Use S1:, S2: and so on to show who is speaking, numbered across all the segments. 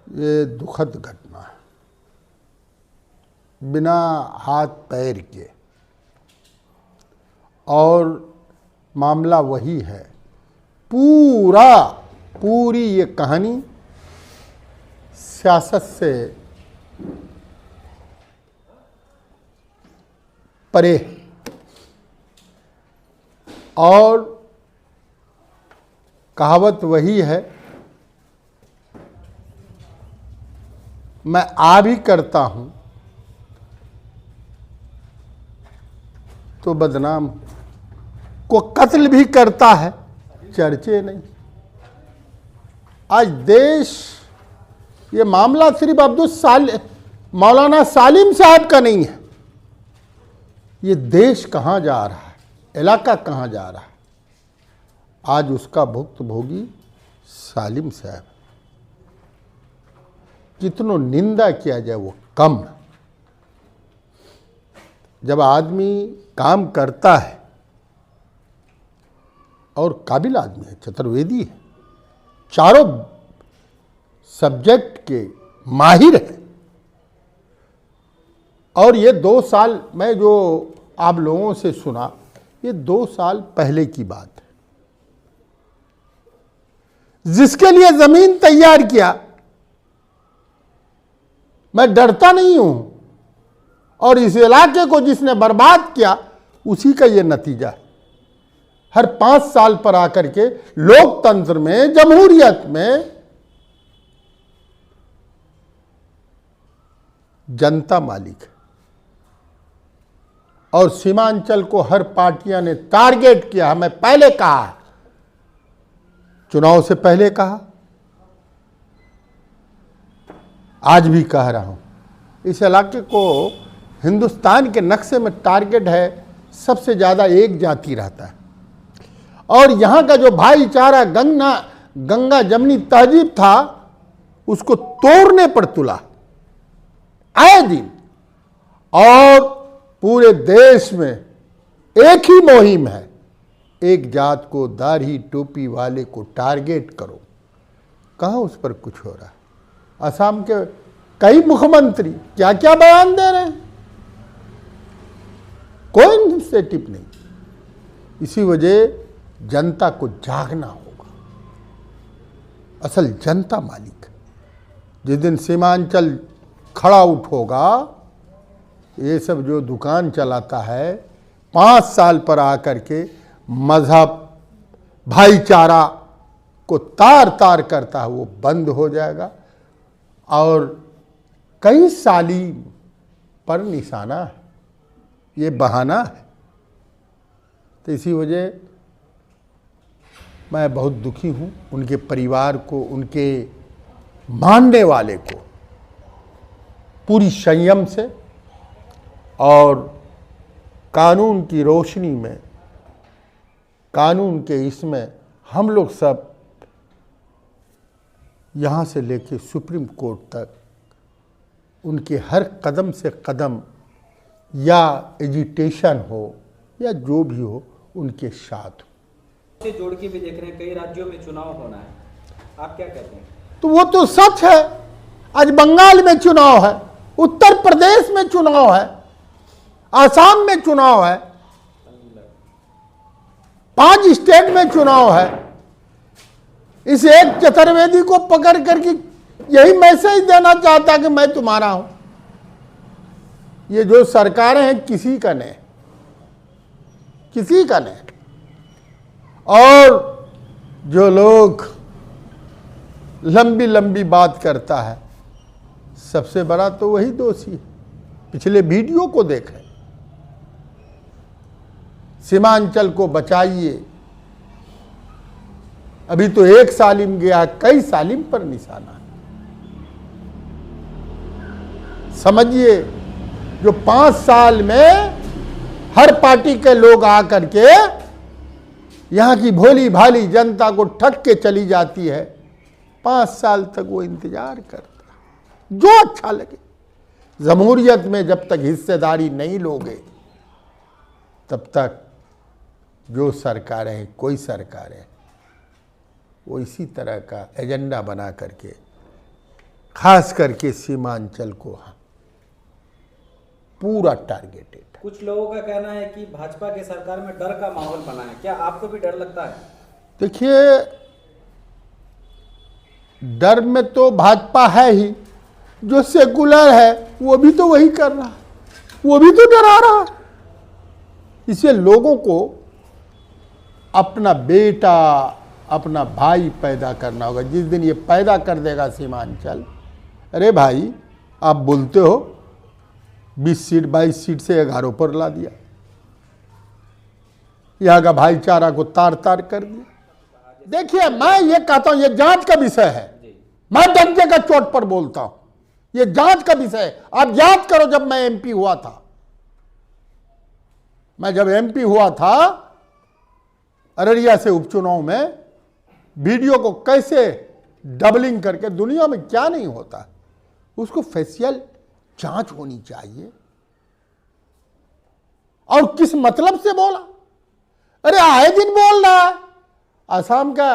S1: ये दुखद घटना है, बिना हाथ पैर के। और मामला वही है, पूरी ये कहानी सियासत से परे है। और कहावत वही है, मैं आ भी करता हूं तो बदनाम, को कत्ल भी करता है चर्चे नहीं। आज देश, ये मामला सिर्फ मौलाना सालिम साहब का नहीं है, ये देश कहाँ जा रहा है, इलाका कहाँ जा रहा है। आज उसका भुक्तभोगी सालिम साहब। जितनो निंदा किया जाए वो कम है। जब आदमी काम करता है और काबिल आदमी है, चतुर्वेदी है, चारों सब्जेक्ट के माहिर है, और ये 2 साल मैं जो आप लोगों से सुना, ये 2 साल पहले की बात है। जिसके लिए जमीन तैयार किया, मैं डरता नहीं हूं, और इस इलाके को जिसने बर्बाद किया उसी का ये नतीजा है। हर 5 साल पर आकर के लोकतंत्र में, जमहूरियत में जनता मालिक है। और सीमांचल को हर पार्टियां ने टारगेट किया। मैं पहले कहा, चुनाव से पहले कहा, आज भी कह रहा हूं, इस इलाके को हिंदुस्तान के नक्शे में टारगेट है। सबसे ज्यादा एक जाति रहता है, और यहां का जो भाईचारा गंगा जमनी तहजीब था, उसको तोड़ने पर तुला आए दिन। और पूरे देश में एक ही मुहिम है, एक जात को, दाढ़ी टोपी वाले को टारगेट करो। कहां उस पर कुछ हो रहा है? असम के कई मुख्यमंत्री क्या क्या बयान दे रहे हैं, कोई इनिशिएटिव नहीं। इसी वजह जनता को जागना होगा। असल जनता मालिक। जिस दिन सीमांचल खड़ा उठोगा, ये सब जो दुकान चलाता है 5 साल पर आकर के मजहब, भाईचारा को तार तार करता है, वो बंद हो जाएगा। और कई सालीम पर निशाना है, ये बहाना है। तो इसी वजह मैं बहुत दुखी हूं, उनके परिवार को, उनके मानने वाले को पूरी संयम से और कानून की रोशनी में, कानून के इसमें हम लोग सब यहाँ से लेके सुप्रीम कोर्ट तक उनके हर कदम से कदम, या एजिटेशन हो या जो भी हो, उनके साथ
S2: से जोड़ के भी देख रहे हैं कई राज्यों में चुनाव होना है, आप क्या कहते हैं?
S1: तो वो तो सच है। आज बंगाल में चुनाव है, उत्तर प्रदेश में चुनाव है, आसाम में चुनाव है, 5 स्टेट में चुनाव है। इस एक चतुर्वेदी को पकड़ करके यही मैसेज देना चाहता कि मैं तुम्हारा हूं। ये जो सरकारें हैं, किसी का नहीं, किसी का नहीं। और जो लोग लंबी लंबी बात करता है, सबसे बड़ा तो वही दोषी है। पिछले वीडियो को देखें, सीमांचल को बचाइए। अभी तो एक सालिम गया, कई सालिम पर निशाना है। समझिए, जो 5 साल में हर पार्टी के लोग आकर के यहां की भोली भाली जनता को ठग के चली जाती है, 5 साल तक वो इंतजार करता है, जो अच्छा लगे। जमहूरियत में जब तक हिस्सेदारी नहीं लोगे, तब तक जो सरकारें, कोई सरकारें, वो इसी तरह का एजेंडा बना करके खास करके सीमांचल को पूरा टारगेटेड है।
S2: कुछ लोगों का कहना है कि भाजपा की सरकार में डर का माहौल बना है, क्या आपको भी डर लगता है?
S1: देखिए, डर में तो भाजपा है ही, जो सेकुलर है वो भी तो वही कर रहा है, वो भी तो डरा रहा है। इससे लोगों को अपना बेटा, अपना भाई पैदा करना होगा। जिस दिन ये पैदा कर देगा सीमांचल, अरे भाई आप बोलते हो 20 सीट 22 सीट से 11 पर ला दिया, यहां का भाईचारा को तार तार कर दिया। देखिए, मैं ये कहता हूं, ये जांच का विषय है, मैं डंडे का चोट पर बोलता हूं, ये जांच का विषय है। आप याद करो, जब मैं एमपी हुआ था, मैं जब एमपी हुआ था अररिया से उपचुनाव में, वीडियो को कैसे डबलिंग करके, दुनिया में क्या नहीं होता, उसको फेशियल जांच होनी चाहिए। और किस मतलब से बोला? अरे आए दिन बोल रहा है असम का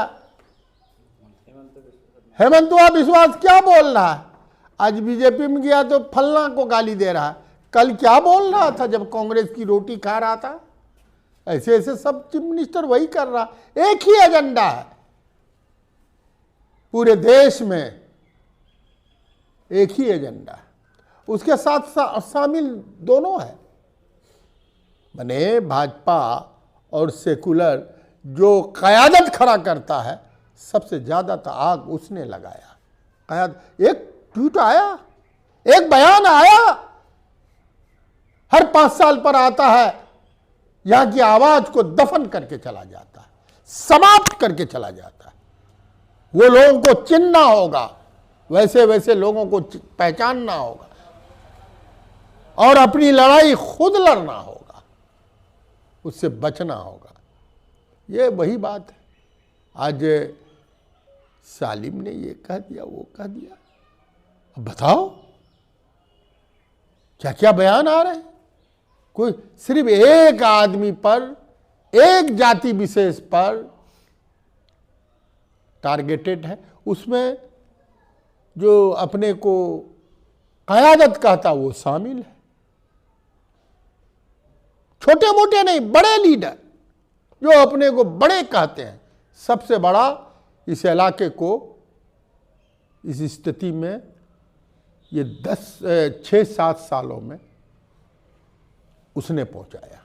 S1: हेमंतवा विश्वास क्या बोल रहा है, आज बीजेपी में गया तो फलना को गाली दे रहा है, कल क्या बोल रहा था जब कांग्रेस की रोटी खा रहा था। ऐसे ऐसे सब चीफ मिनिस्टर वही कर रहा, एक ही एजेंडा है पूरे देश में, एक ही एजेंडा है, उसके साथ शामिल दोनों है। बने भाजपा और सेकुलर जो कयादत खड़ा करता है, सबसे ज्यादा तो आग उसने लगाया। एक ट्वीट आया, एक बयान आया, हर 5 साल पर आता है, यहां की आवाज को दफन करके चला जाता है, समाप्त करके चला जाता है। वो लोगों को चिन्हना होगा, वैसे वैसे लोगों को पहचानना होगा और अपनी लड़ाई खुद लड़ना होगा, उससे बचना होगा। ये वही बात है। आज सालिम ने ये कह दिया, वो कह दिया, अब बताओ क्या क्या बयान आ रहे हैं। कोई सिर्फ एक आदमी पर, एक जाति विशेष पर टारगेटेड है, उसमें जो अपने को कयादत कहता वो शामिल है। छोटे मोटे नहीं, बड़े लीडर जो अपने को बड़े कहते हैं, सबसे बड़ा इस इलाके को इस स्थिति में ये 6-7 सालों में उसने पहुंचाया।